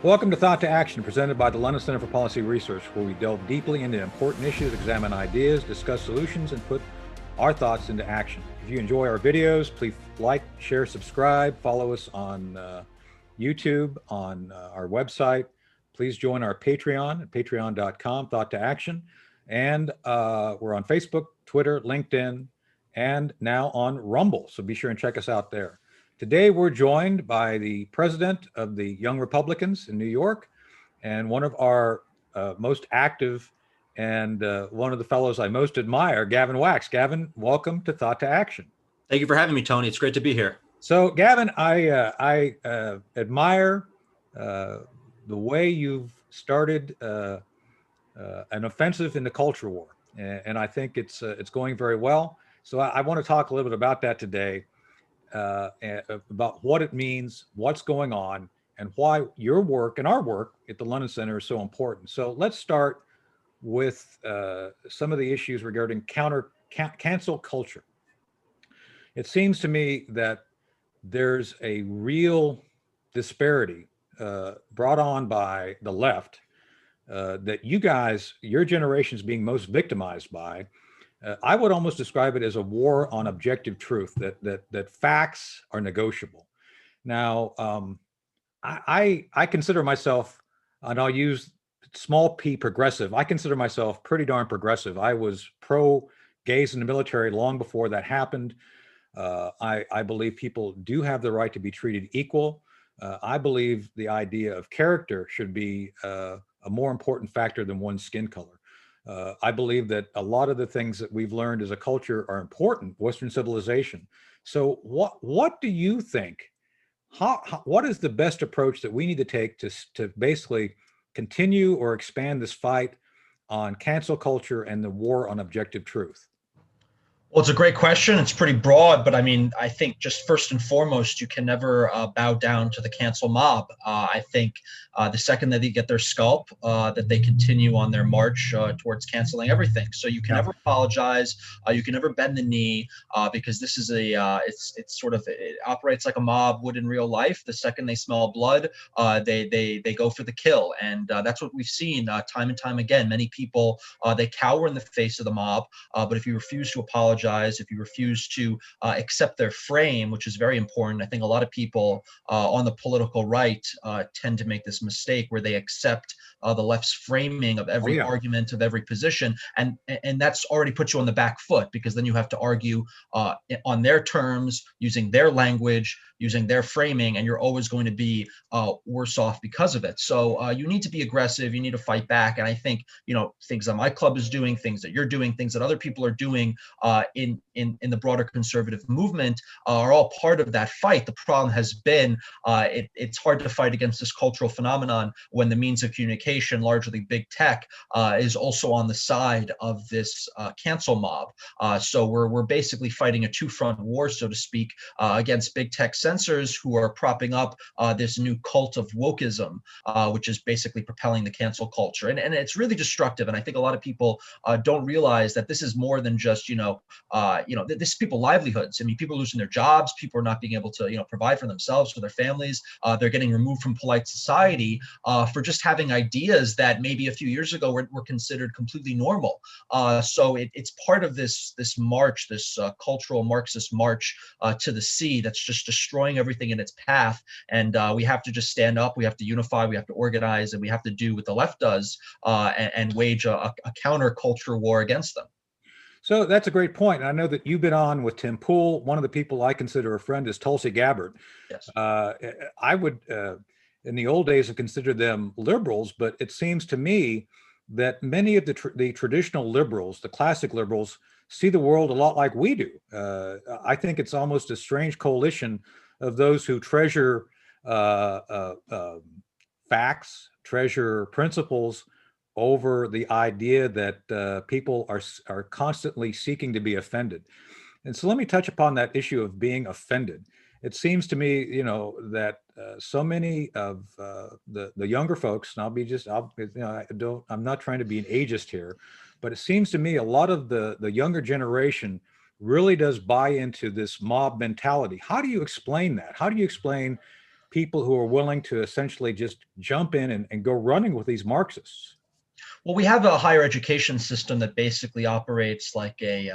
Welcome to Thought to Action, presented by the London Center for Policy Research, where we delve deeply into important issues, examine ideas, discuss solutions, and put our thoughts into action. If you enjoy our videos, please like, share, subscribe, follow us on YouTube, on our website. Please join our Patreon at patreon.com, Thought to Action. And we're on Facebook, Twitter, LinkedIn, and now on Rumble. So be sure and check us out there. Today, we're joined by the president of the Young Republicans in New York and one of our most active and one of the fellows I most admire, Gavin Wax. Gavin, welcome to Thought to Action. Thank you for having me, Tony. It's great to be here. So, Gavin, I admire the way you've started an offensive in the culture war, and I think it's going very well. So I want to talk a little bit about that today. About what it means, what's going on, and why your work and our work at the London Center is so important. So let's start with some of the issues regarding cancel culture. It seems to me that there's a real disparity brought on by the left that you guys, your generation is being most victimized by. I would almost describe it as a war on objective truth, that facts are negotiable. Now, I consider myself, and I'll use small p progressive, I consider myself pretty darn progressive. I was pro gays in the military long before that happened. I believe people do have the right to be treated equal. I believe the idea of character should be a more important factor than one's skin color. I believe that a lot of the things that we've learned as a culture are important, Western civilization. So what do you think? What is the best approach that we need to take to basically continue or expand this fight on cancel culture and the war on objective truth? Well, it's a great question. It's pretty broad, but I mean, I think just first and foremost, you can never bow down to the cancel mob. I think the second that they get their scalp, that they continue on their march towards canceling everything. So you can never apologize. You can never bend the knee because this is it operates like a mob would in real life. The second they smell blood, they go for the kill, and that's what we've seen time and time again. Many people they cower in the face of the mob, but if you refuse to apologize, if you refuse to accept their frame, which is very important. I think a lot of people on the political right tend to make this mistake where they accept the left's framing of every argument, of every position, and that's already put you on the back foot, because then you have to argue on their terms, using their language, using their framing, and you're always going to be worse off because of it. So you need to be aggressive, you need to fight back, and I think, things that my club is doing, things that you're doing, things that other people are doing in the broader conservative movement are all part of that fight. The problem has been it's hard to fight against this cultural phenomenon when the means of communication, largely big tech, is also on the side of this cancel mob. So we're basically fighting a two-front war, so to speak, against big tech censors who are propping up this new cult of wokeism, which is basically propelling the cancel culture. And it's really destructive. And I think a lot of people don't realize that this is more than just, this is people's livelihoods. I mean, people are losing their jobs. People are not being able to, provide for themselves, for their families. They're getting removed from polite society for just having ideas that maybe a few years ago were considered completely normal. So it's part of this march, this cultural Marxist march to the sea that's just destroying everything in its path. And we have to just stand up. We have to unify. We have to organize, and we have to do what the left does and wage a counter-culture war against them. So that's a great point. I know that you've been on with Tim Pool. One of the people I consider a friend is Tulsi Gabbard. Yes. I would, in the old days, have considered them liberals, but it seems to me that many of the traditional liberals, the classic liberals, see the world a lot like we do. I think it's almost a strange coalition of those who treasure facts, treasure principles, over the idea that people are constantly seeking to be offended. And so let me touch upon that issue of being offended. It seems to me, that so many of the younger folks, and I'm not trying to be an ageist here, but it seems to me a lot of the younger generation really does buy into this mob mentality. How do you explain that? How do you explain people who are willing to essentially just jump in and go running with these Marxists? Well, we have a higher education system that basically operates like a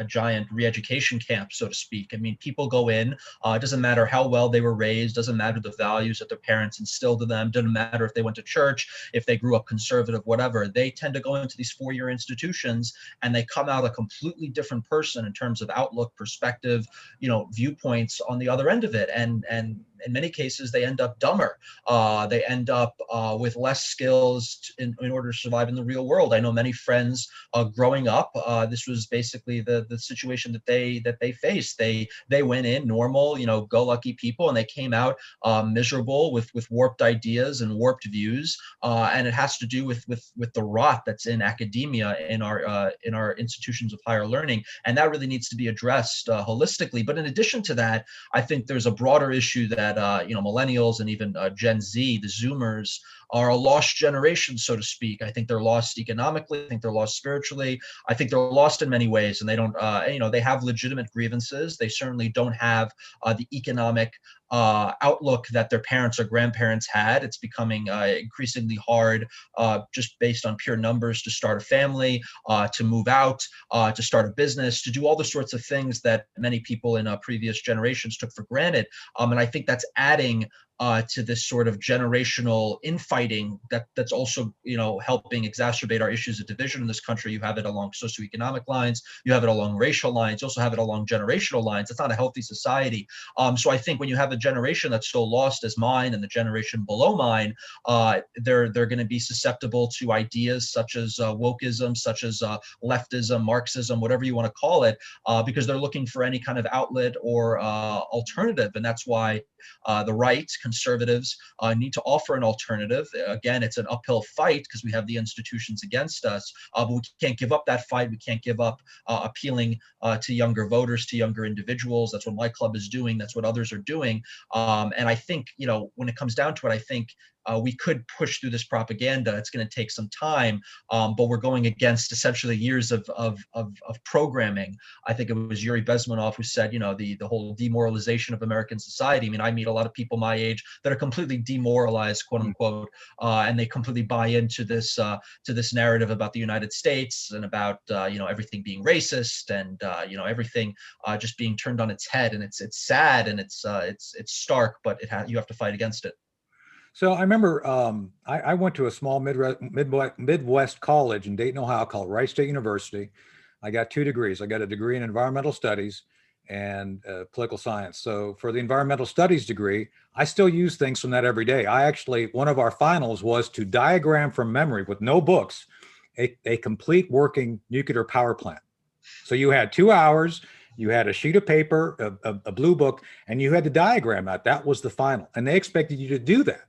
giant re-education camp, so to speak. I mean, people go in, it doesn't matter how well they were raised, doesn't matter the values that their parents instilled in them, doesn't matter if they went to church, if they grew up conservative, whatever. They tend to go into these four-year institutions and they come out a completely different person in terms of outlook, perspective, viewpoints on the other end of it. And in many cases, they end up dumber. They end up with less skills in order to survive in the real world. I know many friends growing up, this was basically the situation that they faced. They went in normal, go lucky people, and they came out miserable with warped ideas and warped views. And it has to do with the rot that's in academia, in our institutions of higher learning, and that really needs to be addressed holistically. But in addition to that, I think there's a broader issue that millennials and even Gen Z, the Zoomers, are a lost generation, so to speak. I think they're lost economically. I think they're lost spiritually. I think they're lost in many ways, and they don't, they have legitimate grievances. They certainly don't have the economic outlook that their parents or grandparents had. It's becoming increasingly hard, just based on pure numbers, to start a family, to move out, to start a business, to do all the sorts of things that many people in previous generations took for granted. And I think that's adding to this sort of generational infighting that's also, helping exacerbate our issues of division in this country. You have it along socioeconomic lines, you have it along racial lines, you also have it along generational lines. It's not a healthy society. So I think when you have a generation that's so lost as mine and the generation below mine, they're going to be susceptible to ideas such as wokeism, such as leftism, Marxism, whatever you want to call it, because they're looking for any kind of outlet or alternative. And that's why the right, conservatives, need to offer an alternative. Again, it's an uphill fight because we have the institutions against us, but we can't give up that fight. We can't give up appealing to younger voters, to younger individuals. That's what my club is doing. That's what others are doing. And I think, when it comes down to it, I think we could push through this propaganda. It's going to take some time, but we're going against essentially years of programming. I think it was Yuri Bezmenov who said, the whole demoralization of American society. I mean, I meet a lot of people my age that are completely demoralized, quote unquote, and they completely buy into this narrative about the United States and about everything being racist and everything just being turned on its head. And it's sad and it's stark, but you have to fight against it. So I remember I went to a small Midwest college in Dayton, Ohio called Wright State University. I got 2 degrees. I got a degree in environmental studies and political science. So for the environmental studies degree, I still use things from that every day. One of our finals was to diagram from memory with no books, a complete working nuclear power plant. So you had 2 hours, you had a sheet of paper, a blue book, and you had to diagram that. That was the final. And they expected you to do that.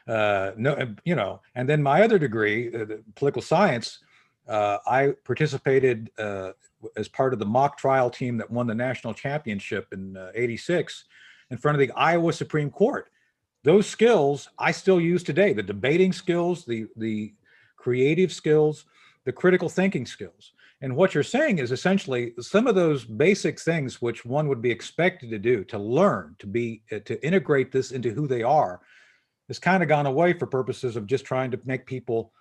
And then my other degree, political science, I participated as part of the mock trial team that won the national championship in '86 in front of the Iowa Supreme Court. Those skills I still use today: the debating skills, the creative skills, the critical thinking skills. And what you're saying is essentially some of those basic things which one would be expected to do, to learn, to integrate this into who they are, has kind of gone away for purposes of just trying to make people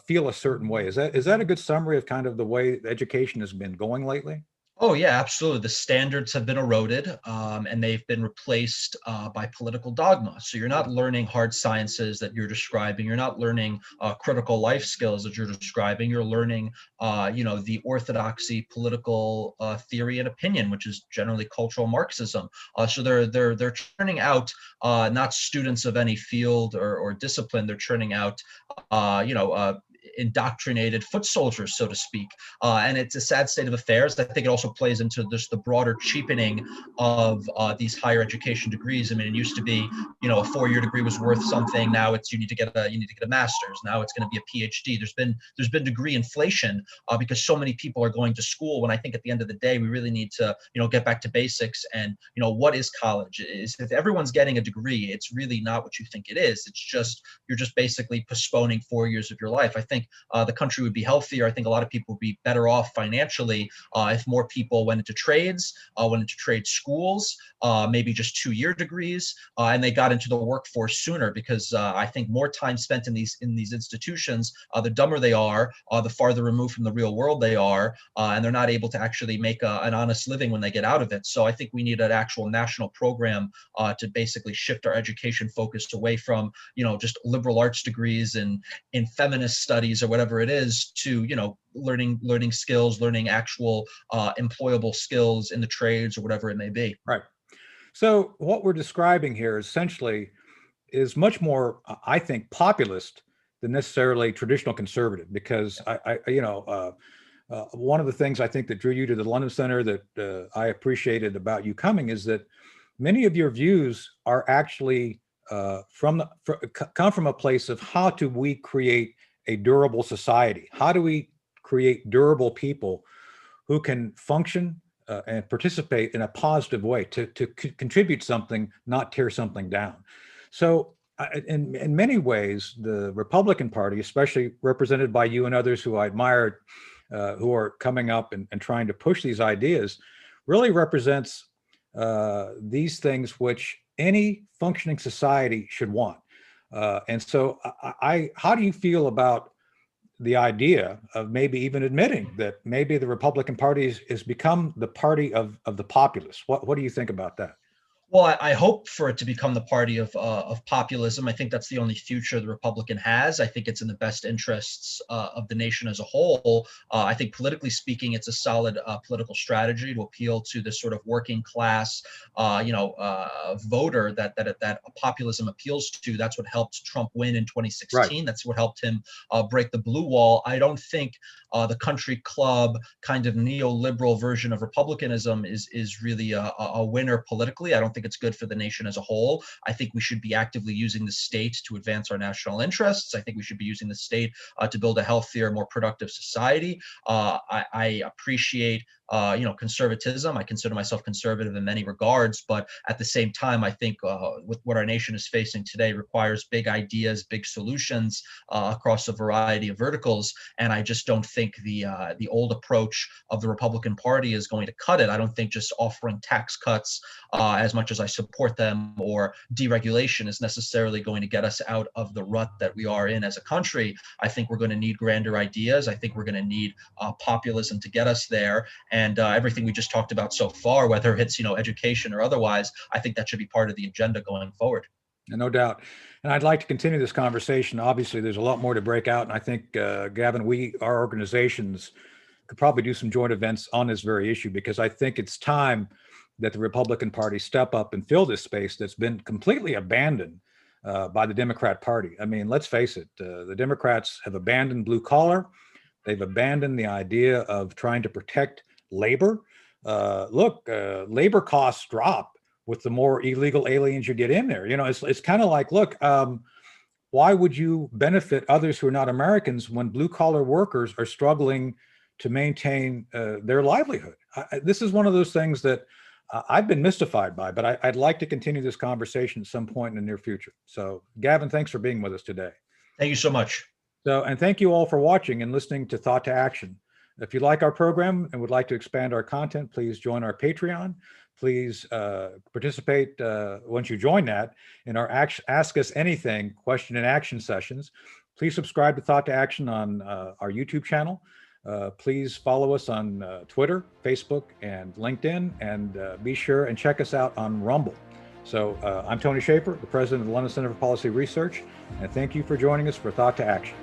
feel a certain way. Is that a good summary of kind of the way education has been going lately? Oh, yeah, absolutely. The standards have been eroded, and they've been replaced by political dogma. So you're not learning hard sciences that you're describing. You're not learning critical life skills that you're describing. You're learning, the orthodoxy, political theory and opinion, which is generally cultural Marxism. So they're churning out not students of any field or discipline. They're churning out, indoctrinated foot soldiers, so to speak. And it's a sad state of affairs. I think it also plays into just the broader cheapening of these higher education degrees. I mean, it used to be, a 4-year degree was worth something. Now you need to get a master's. Now it's going to be a PhD. There's been degree inflation because so many people are going to school, when I think at the end of the day, we really need to, get back to basics. And, what is college? If everyone's getting a degree, it's really not what you think it is. It's just, you're just basically postponing 4 years of your life. I think think the country would be healthier. I think a lot of people would be better off financially if more people went into trades, went into trade schools, maybe just 2-year degrees, and they got into the workforce sooner. Because I think more time spent in these institutions, the dumber they are, the farther removed from the real world they are, and they're not able to actually make an honest living when they get out of it. So I think we need an actual national program to basically shift our education focus away from, just liberal arts degrees and in feminist studies or whatever it is, to, learning skills, learning actual employable skills in the trades or whatever it may be. Right. So what we're describing here essentially is much more, I think, populist than necessarily traditional conservative, because one of the things I think that drew you to the London Center that I appreciated about you coming is that many of your views are actually come from a place of how do we create a durable society? How do we create durable people who can function and participate in a positive way to contribute something, not tear something down? So in many ways, the Republican Party, especially represented by you and others who I admire, who are coming up and trying to push these ideas, really represents these things which any functioning society should want. And so how do you feel about the idea of maybe even admitting that maybe the Republican Party has become the party of the populace? What do you think about that? Well, I hope for it to become the party of populism. I think that's the only future the Republican has. I think it's in the best interests of the nation as a whole. I think politically speaking, it's a solid political strategy to appeal to this sort of working class, voter that populism appeals to. That's what helped Trump win in 2016. Right. That's what helped him break the blue wall. I don't think the country club kind of neoliberal version of republicanism is really a winner politically. I don't think it's good for the nation as a whole. I think we should be actively using the state to advance our national interests. I think we should be using the state to build a healthier, more productive society. I appreciate conservatism. I consider myself conservative in many regards, but at the same time, I think with what our nation is facing today requires big ideas, big solutions across a variety of verticals. And I just don't think the old approach of the Republican Party is going to cut it. I don't think just offering tax cuts, as much as I support them, or deregulation is necessarily going to get us out of the rut that we are in as a country. I think we're going to need grander ideas. I think we're going to need populism to get us there. And everything we just talked about so far, whether it's education or otherwise, I think that should be part of the agenda going forward. No doubt. And I'd like to continue this conversation. Obviously, there's a lot more to break out. And I think, Gavin, our organizations could probably do some joint events on this very issue, because I think it's time that the Republican Party step up and fill this space that's been completely abandoned by the Democrat Party. I mean, let's face it, the Democrats have abandoned blue collar. They've abandoned the idea of trying to protect labor. Labor costs drop with the more illegal aliens you get in there. It's kind of like, look, why would you benefit others who are not Americans when blue collar workers are struggling to maintain their livelihood? This is one of those things that I've been mystified by, but I'd like to continue this conversation at some point in the near future. So Gavin, thanks for being with us today. Thank you so much. And thank you all for watching and listening to Thought to Action. If you like our program and would like to expand our content, please join our Patreon. Please participate once you join that in our Ask Us Anything question and action sessions. Please subscribe to Thought to Action on our YouTube channel. Please follow us on Twitter, Facebook, and LinkedIn, and be sure and check us out on Rumble. So I'm Tony Shaffer, the president of the London Center for Policy Research, and thank you for joining us for Thought to Action.